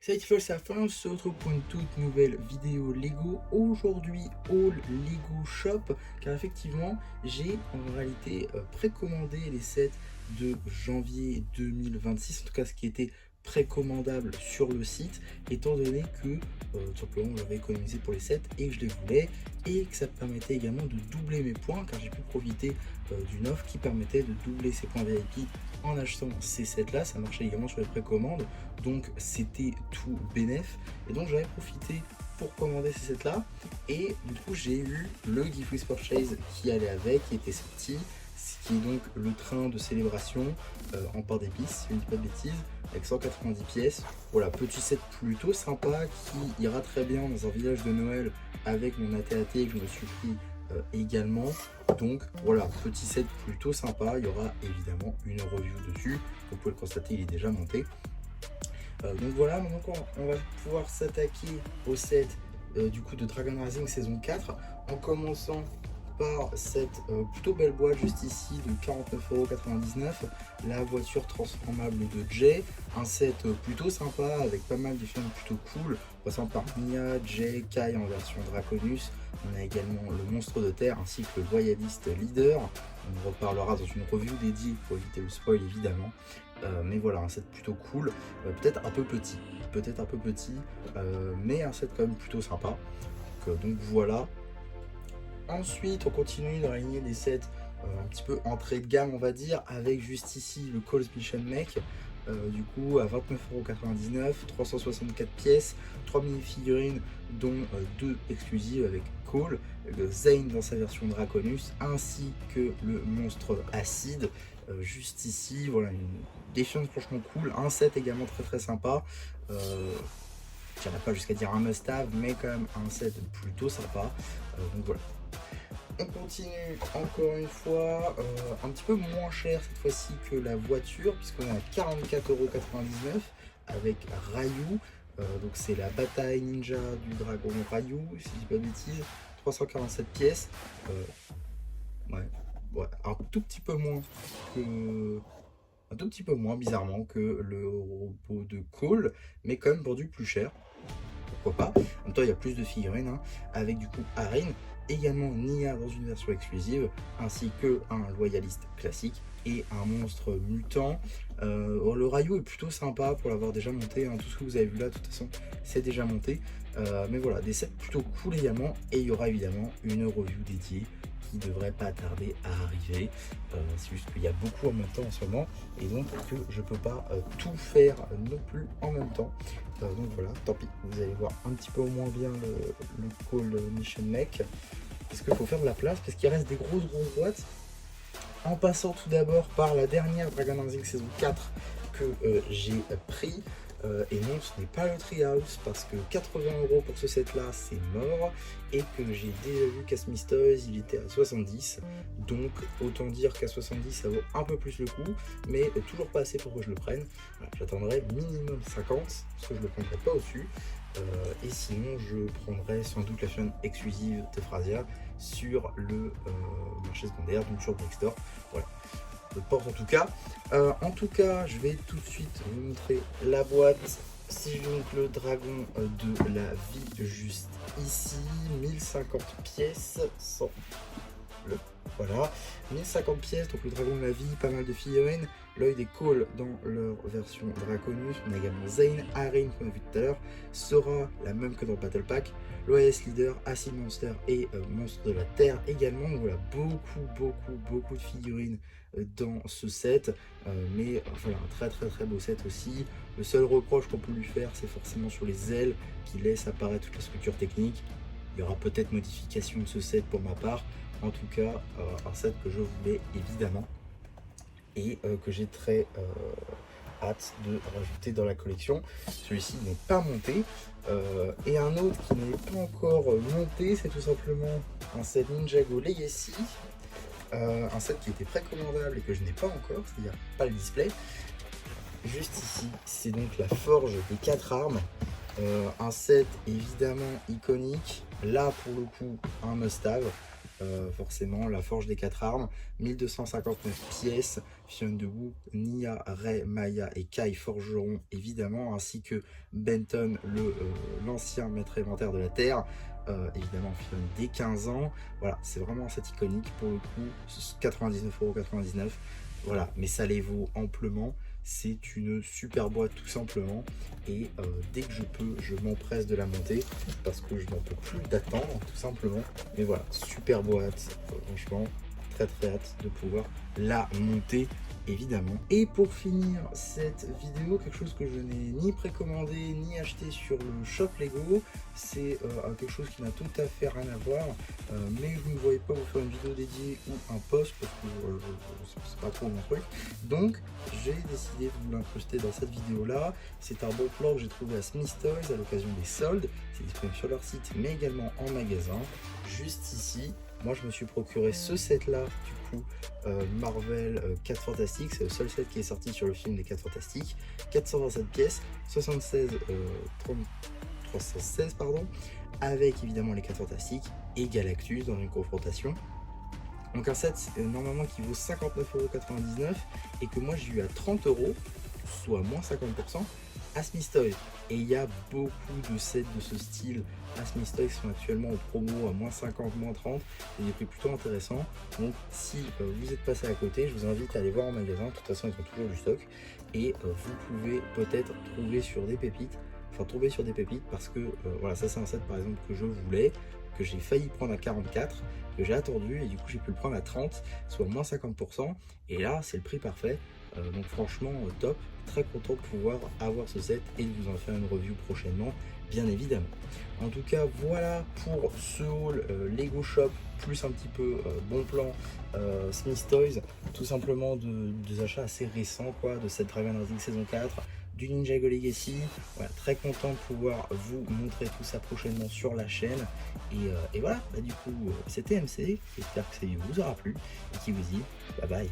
Salut Tiffle, c'est la fin, on se retrouve pour une toute nouvelle vidéo Lego. Aujourd'hui, All Lego Shop, car effectivement, j'ai en réalité précommandé les sets de janvier 2026, en tout cas ce qui était précommandable sur le site, étant donné que tout simplement j'avais économisé pour les sets et que je les voulais, et que ça permettait également de doubler mes points, car j'ai pu profiter d'une offre qui permettait de doubler ses points VIP en achetant ces sets là. Ça marchait également sur les précommandes, donc c'était tout bénef, et donc j'avais profité pour commander ces sets là, et du coup j'ai eu le Gift with Purchase qui allait avec, qui était sorti, ce qui est donc le train de célébration en port d'épices, si je ne dis pas de bêtises, avec 190 pièces. Voilà, petit set plutôt sympa qui ira très bien dans un village de Noël avec mon AT-AT que je me suis pris également. Donc voilà, petit set plutôt sympa. Il y aura évidemment une review dessus, vous pouvez le constater, il est déjà monté. Donc voilà, maintenant on va pouvoir s'attaquer au set du coup de Dragon Rising saison 4, en commençant par cette plutôt belle boîte juste ici de 49,99 €, la voiture transformable de Jay, un set plutôt sympa avec pas mal de films plutôt cool, passant par Mia, Jay, Kai en version Draconus. On a également le monstre de terre ainsi que le loyaliste leader. On reparlera dans une review dédiée pour éviter le spoil évidemment. Mais voilà, un set plutôt cool, peut-être un peu petit, mais un set quand même plutôt sympa. Donc voilà. Ensuite, on continue dans la lignée des sets un petit peu entrée de gamme, on va dire, avec juste ici le Cole's Mission Mech, du coup à 29,99 €, 364 pièces, 3 mini-figurines, dont 2 exclusives avec Cole, le Zane dans sa version Draconus, ainsi que le monstre acide. Juste ici, voilà, une défiance franchement cool, un set également très sympa. Je n'irai pas jusqu'à dire un must-have, mais quand même un set plutôt sympa. Donc voilà. On continue encore une fois, un petit peu moins cher cette fois-ci que la voiture, puisqu'on est à 44,99 € avec Ryu. Donc c'est la bataille ninja du dragon Ryu, si je dis pas de bêtises, 347 pièces. Ouais, un tout petit peu moins que... Un tout petit peu moins bizarrement que le robot de Cole, mais quand même vendu plus cher. Pourquoi pas. En même temps, il y a plus de figurines, hein, avec du coup Arin, également Nia dans une version exclusive, ainsi que un loyaliste classique et un monstre mutant. Le Ryu est plutôt sympa pour l'avoir déjà monté, hein. Tout ce que vous avez vu là, de toute façon, c'est déjà monté. Mais voilà, des sets plutôt cool également, et il y aura évidemment une review dédiée qui devrait pas tarder à arriver. C'est juste qu'il y a beaucoup en même temps en ce moment, et donc que je peux pas tout faire non plus en même temps. Donc voilà, tant pis, vous allez voir un petit peu moins bien le Cole Mission Mech, parce qu'il faut faire de la place, parce qu'il reste des grosses boîtes. En passant tout d'abord par la dernière Dragon Rising saison 4 que j'ai pris. Et non, ce n'est pas le Treehouse, parce que 80 € pour ce set là c'est mort, et que j'ai déjà vu qu'à Smith Toys il était à 70, donc autant dire qu'à 70 ça vaut un peu plus le coup, mais toujours pas assez pour que je le prenne. Voilà, j'attendrai minimum 50, parce que je le prendrai pas au-dessus, et sinon je prendrai sans doute la chaîne exclusive Tephrasia sur le marché secondaire, donc sur Brickstore. Voilà, je porte en tout cas. Je vais tout de suite vous montrer la boîte. Si je donc le dragon de la vie juste ici, 1050 pièces, sans le... Voilà, 1050 pièces, donc le dragon de la vie, pas mal de figurines, l'œil des Cole dans leur version Draconus, on a également Zane, Arin qu'on a vu tout à l'heure, sera la même que dans le Battle Pack, l'OS Leader, Acid Monster et Monstre de la Terre également. Donc voilà, beaucoup de figurines dans ce set, mais voilà, un très beau set aussi. Le seul reproche qu'on peut lui faire, c'est forcément sur les ailes qui laissent apparaître toute la structure technique. Il y aura peut-être modification de ce set pour ma part. En tout cas, un set que je voulais évidemment, et que j'ai très hâte de rajouter dans la collection. Celui-ci n'est pas monté. Et un autre qui n'est pas encore monté, c'est tout simplement un set Ninjago Legacy. Un set qui était précommandable et que je n'ai pas encore, c'est-à-dire pas le display. Juste ici, c'est donc la forge des 4 armes. Un set évidemment iconique, là pour le coup un must-have. forcément la forge des 4 armes, 1259 pièces, Fion de Wu, Nia, Ray, Maya et Kai forgeront évidemment, ainsi que Benton, l'ancien maître élémentaire de la Terre, évidemment Fion dès 15 ans. Voilà, c'est vraiment un set iconique pour le coup, 99,99 €. Voilà, mais ça les vaut amplement. C'est une super boîte tout simplement, et dès que je peux, je m'empresse de la monter parce que je n'en peux plus d'attendre tout simplement. Mais voilà, super boîte, franchement très hâte de pouvoir la monter évidemment. Et pour finir cette vidéo, quelque chose que je n'ai ni précommandé ni acheté sur le shop Lego, c'est quelque chose qui n'a tout à fait rien à voir, mais je ne voyais pas vous faire une vidéo dédiée ou un post parce que c'est pas trop mon truc, donc j'ai décidé de vous l'incruster dans cette vidéo là. C'est un bon plan que j'ai trouvé à Smith Toys à l'occasion des soldes, c'est disponible sur leur site mais également en magasin. Juste ici, moi je me suis procuré ce set là du coup, Marvel 4 Fantastiques, c'est le seul set qui est sorti sur le film des 4 Fantastiques, 427 pièces, 316 pardon, avec évidemment les 4 Fantastiques et Galactus dans une confrontation. Donc un set normalement qui vaut 59,99 € et que moi j'ai eu à 30 €, soit moins 50% à Smith Toys. Et il y a beaucoup de sets de ce style à Smith Toys qui sont actuellement en promo à moins 50, moins 30, et des prix plutôt intéressants. Donc si vous êtes passé à côté, je vous invite à aller voir en magasin. De toute façon ils ont toujours du stock, et vous pouvez peut-être trouver sur des pépites, parce que voilà, ça c'est un set par exemple que je voulais, que j'ai failli prendre à 44, que j'ai attendu et du coup j'ai pu le prendre à 30, soit moins 50%, et là c'est le prix parfait. Donc franchement top, très content de pouvoir avoir ce set et de vous en faire une review prochainement bien évidemment. En tout cas voilà pour ce haul Lego Shop plus un petit peu bon plan Smith Toys, tout simplement des achats assez récents quoi, de cette Dragon Rising saison 4, du Ninjago Legacy. Voilà, très content de pouvoir vous montrer tout ça prochainement sur la chaîne, et voilà, du coup c'était MC, j'espère que ça vous aura plu et qui vous dit bye bye.